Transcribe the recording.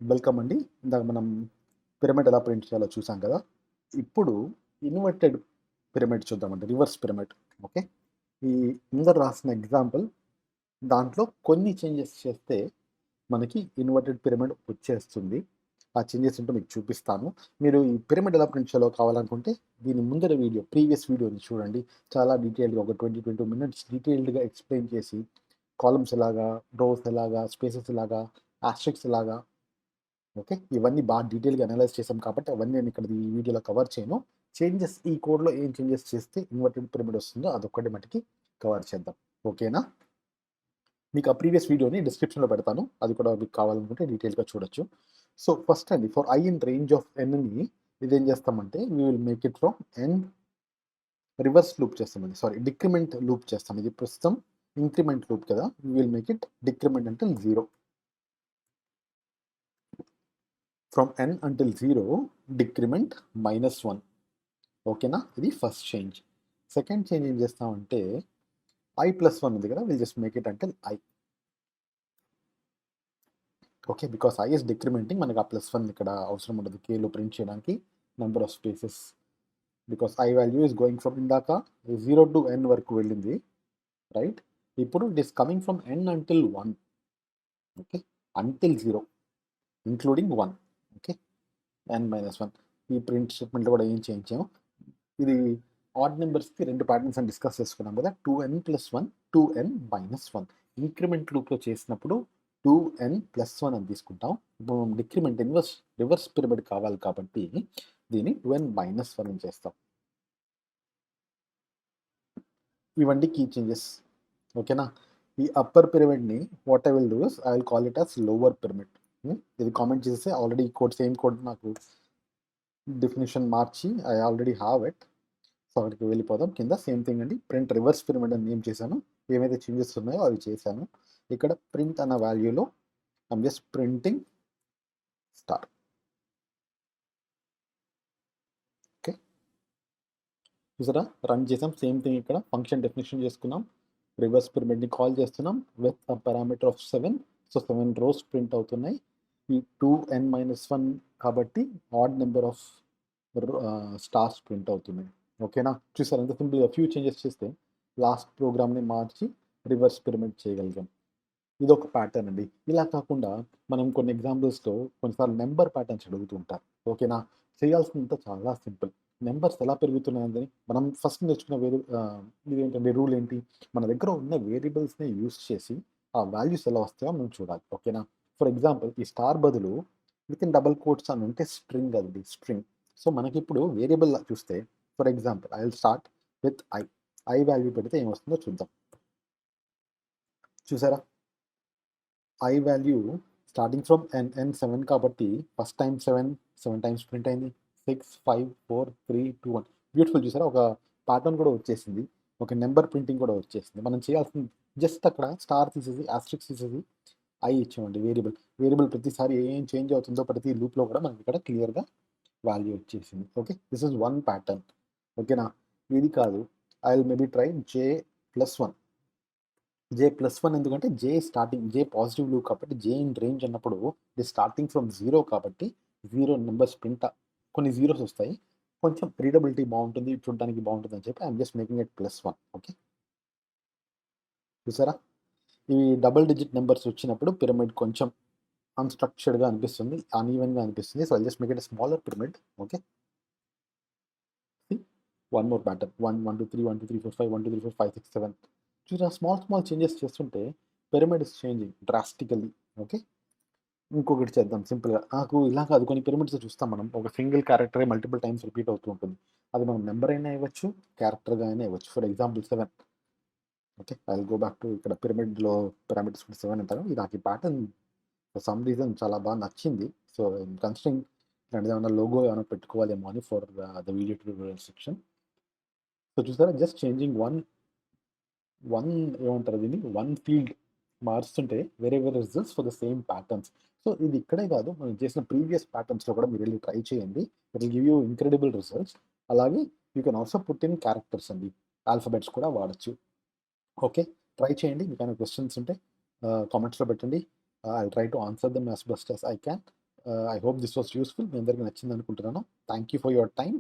Welcome అండి. ఇందాక మనం పిరమిడ్ ఎలా ప్రింట్ చేయాలో చూసాం కదా! ఇప్పుడు ఇన్వర్టెడ్ పిరమిడ్ చూద్దామండి. Reverse pyramid. ఓకే. ఈ ముందర రాసిన ఎగ్జాంపుల్ దాంట్లో కొన్ని చేంజెస్ చేస్తే మనకి ఇన్వర్టెడ్ పిరమిడ్ వచ్చేస్తుంది. ఆ చేంజెస్ ఏంటో మీకు చూపిస్తాను. మీరు ఈ పిరమిడ్ ఎలా ప్రింట్ చేయాలో కావాలనుకుంటే దీని ముందర వీడియో, ప్రీవియస్ వీడియోని చూడండి. చాలా డీటెయిల్‌గా ఒక 22 మినిట్స్ డీటెయిల్డ్‌గా ఎక్స్‌ప్లెయిన్ చేసి కాలమ్స్ ఎలాగా, రోస్ ఎలాగా, స్పేసెస్ ఎలాగా, ఆస్టరిస్క్స్ ఎలాగా, ఓకే. ఇవన్నీ బాగా డీటెయిల్‌గా అనలైజ్ చేసాం కాబట్టి అవన్నీ నేను ఇక్కడ ఈ వీడియోలో కవర్ చేయను. చేంజెస్ ఈ కోడ్‌లో ఏం చేంజెస్ చేస్తే ఇన్వర్టెడ్ పిరమిడ్ వస్తుందో అదొక్కటి మటికి కవర్ చేద్దాం. ఓకేనా? మీకు ఆ ప్రీవియస్ వీడియోని డిస్క్రిప్షన్‌లో పెడతాను. అది కూడా మీకు కావాలనుకుంటే డీటెయిల్‌గా చూడొచ్చు. సో, ఫస్ట్ అండి for i in range of ఎన్‌ని ఇదేం చేస్తామంటే we will make it from n reverse loop చేస్తామండి. సారీ, డిక్రిమెంట్ లూప్ చేస్తాం. ఇది ప్రస్తుతం ఇంక్రిమెంట్ లూప్ కదా! We will make it decrement until 0. From n until 0 decrement -1. ఓకేనా? ఇది ఫస్ట్ చేంజ్. సెకండ్ చేంజ్ ఏం చేస్తామంటే i+1 ఉంది కదా! Will just make it until i. Okay. Because i is decrementing, మనకి ఆ +1 ఇక్కడ అవసరం ఉండదు కేలో ప్రింట్ చేయడానికి number of spaces. Because i value is going from ఇందాక 0 టు n వరకు వెళ్ళింది, రైట్? ఇప్పుడు it is coming from n until 1. Okay. Until 0 including 1. Okay. n-1 ఈ ప్రింట్ స్టేట్మెంట్లో కూడా ఏం చేంజ్ చేయము. ఇది ఆడ్ నెంబర్స్కి 2 ప్యాటర్న్స్ అని డిస్కస్ చేసుకున్నాం కదా! 2n+1, 2n-1. ఇంక్రిమెంట్ లూప్లో చేసినప్పుడు 2n+1 అని తీసుకుంటాం. ఇప్పుడు మనం డిక్రిమెంట్ రివర్స్ పిరమిడ్ కావాలి కాబట్టి దీన్ని 2n-1 అని చేస్తాం. ఇవన్నీ కీ చేంజెస్. ఓకేనా? ఈ అప్పర్ పిరమిడ్ని what I will do is I will call it as lower pyramid. ఇది కామెంట్ చేస్తే ఆల్రెడీ ఈ కోడ్ సేమ్ కోడ్ నాకు డెఫినేషన్ మార్చి I already have it. So అక్కడికి వెళ్ళిపోదాం. కింద సేమ్ థింగ్ అండి, ప్రింట్ రివర్స్ పిరమిడ్ అని నేమ్ చేశాను. ఏమైతే చేంజెస్ ఉన్నాయో అవి చేశాను. ఇక్కడ ప్రింట్ అన్న వాల్యూలో I'm just printing star. Okay. చూసారా, రన్ చేసాం. సేమ్ థింగ్ ఇక్కడ ఫంక్షన్ డెఫినేషన్ చేసుకున్నాం. రివర్స్ పిరమిడ్ని కాల్ చేస్తున్నాం with a parameter of 7. So 7 rows print అవుతున్నాయి. ఈ 2n-1 కాబట్టి odd number of stars print అవుతున్నాయి. ఓకేనా? చూసారు ఎంత సింపుల్గా ఫ్యూ చేంజెస్ చేస్తే లాస్ట్ ప్రోగ్రామ్ని మార్చి రివర్స్ పిరమిడ్ చేయగలిగాం. ఇదొక ప్యాటర్న్ అండి. ఇలా కాకుండా మనం కొన్ని ఎగ్జాంపుల్స్‌లో కొన్నిసార్లు నెంబర్ ప్యాటర్న్స్ అడుగుతూ ఉంటారు. ఓకేనా? చేయాల్సినంత చాలా సింపుల్. నెంబర్స్ ఎలా పెరుగుతున్నాయని మనం ఫస్ట్ నేర్చుకున్న ఇదేంటంటే రూల్ ఏంటి? మన దగ్గర ఉన్న వేరియబుల్స్‌ని యూజ్ చేసి ఆ వాల్యూస్ ఎలా వస్తాయో మనం చూడాలి. ఓకేనా? ఫర్ ఎగ్జాంపుల్ ఈ స్టార్ బదులు వితిన్ డబుల్ కోట్స్ అని ఉంటే స్ట్రింగ్ అది స్ట్రింగ్. సో మనకిప్పుడు వేరియబుల్ చూస్తే for example I will start with i. i value పెడితే ఏమొస్తుందో చూద్దాం. చూసారా? i value starting from n 7 కాబట్టి ఫస్ట్ టైం 7 టైమ్స్ ప్రింట్ అయింది. 6, 5, 4, 3, 2, 1 బ్యూటిఫుల్. చూసారా, ఒక ప్యాటర్న్ కూడా వచ్చేసింది. ఒక నెంబర్ ప్రింటింగ్ కూడా వచ్చేసింది. మనం చేయాల్సింది జస్ట్ అక్కడ స్టార్ తీసేసి ఆస్ట్రిక్స్ తీసేసి i ఇచ్చామండి. వేరియబుల్ ప్రతిసారి ఏం చేంజ్ అవుతుందో ప్రతి లూప్లో కూడా మనకి ఇక్కడ క్లియర్గా వాల్యూ వచ్చేసింది. Okay. This is one pattern. ఓకేనా? ఇది కాదు, I will maybe try j+1. j+1 ఎందుకంటే జే పాజిటివ్ లూప్ కాబట్టి జే ఇన్ రేంజ్ అన్నప్పుడు ఇది స్టార్టింగ్ ఫ్రమ్ 0 కాబట్టి 0 నెంబర్స్ ప్రింట్ కొన్ని జీరోస్ వస్తాయి. కొంచెం రీడబిలిటీ బాగుంటుంది, చూడడానికి బాగుంటుంది అని చెప్పి I'm just making it +1. Okay. చూసారా, ఈ డబుల్ డిజిట్ నెంబర్స్ వచ్చినప్పుడు పిరమిడ్ కొంచెం అన్‌స్ట్రక్చర్డ్‌గా అనిపిస్తుంది, అన్‌ఈవెన్‌గా అనిపిస్తుంది. So I just make it a smaller pyramid. Okay. One more pattern 1, 1, 2, 3, 1, 2, 3, 4, 5, 1, 2, 3, 4, 5, 6, 7. చూసారా, స్మాల్ చేంజెస్ చేస్తుంటే pyramid is changing drastically. Okay. ఇంకొకటి చేద్దాం సింపుల్‌గా. నాకు ఇలా కాదు, కొన్ని పిరమిడ్స్ చూస్తాం మనం. ఒక సింగిల్ క్యారెక్టరే మల్టిపుల్ టైమ్స్ రిపీట్ అవుతూ ఉంటుంది. అది మనం నంబర్ అయినా ఇవ్వచ్చు, క్యారెక్టర్‌గా అయినా ఇవ్వచ్చు. For example 7. Okay. I will go back to ఇక్కడ పిరమిడ్‌లో పారామీటర్స్ 7 అంటారు. ఇది నాకు ఈ ప్యాటర్న్ ఫర్ సమ్ రీజన్ చాలా బాగా నచ్చింది. సో ఐయామ్ కన్సిడరింగ్ ఇలాంటిది ఏమన్నా లోగో ఏమైనా పెట్టుకోవాలేమో అని for the video tutorial section. So చూసారా, జస్ట్ చేంజింగ్ వన్ ఏమంటారు దీన్ని, వన్ ఫీల్డ్ మారుస్తుంటే వేరే results for the same patterns. So ఇది ఇక్కడే కాదు, మనం చేసిన ప్రీవియస్ ప్యాటర్న్స్లో కూడా మీరు వెళ్ళి ట్రై చేయండి. It will give you incredible results. అలాగే you can also put in characters అండి, ఆల్ఫాబెట్స్ కూడా వాడచ్చు. ఓకే. ట్రై చేయండి. మీకు ఏమైనా క్వశ్చన్స్ ఉంటే కామెంట్స్లో పెట్టండి. I try to answer them as best as I can. I hope this was useful. మీ అందరికీ నచ్చింది అనుకుంటున్నాను. Thank you for your time.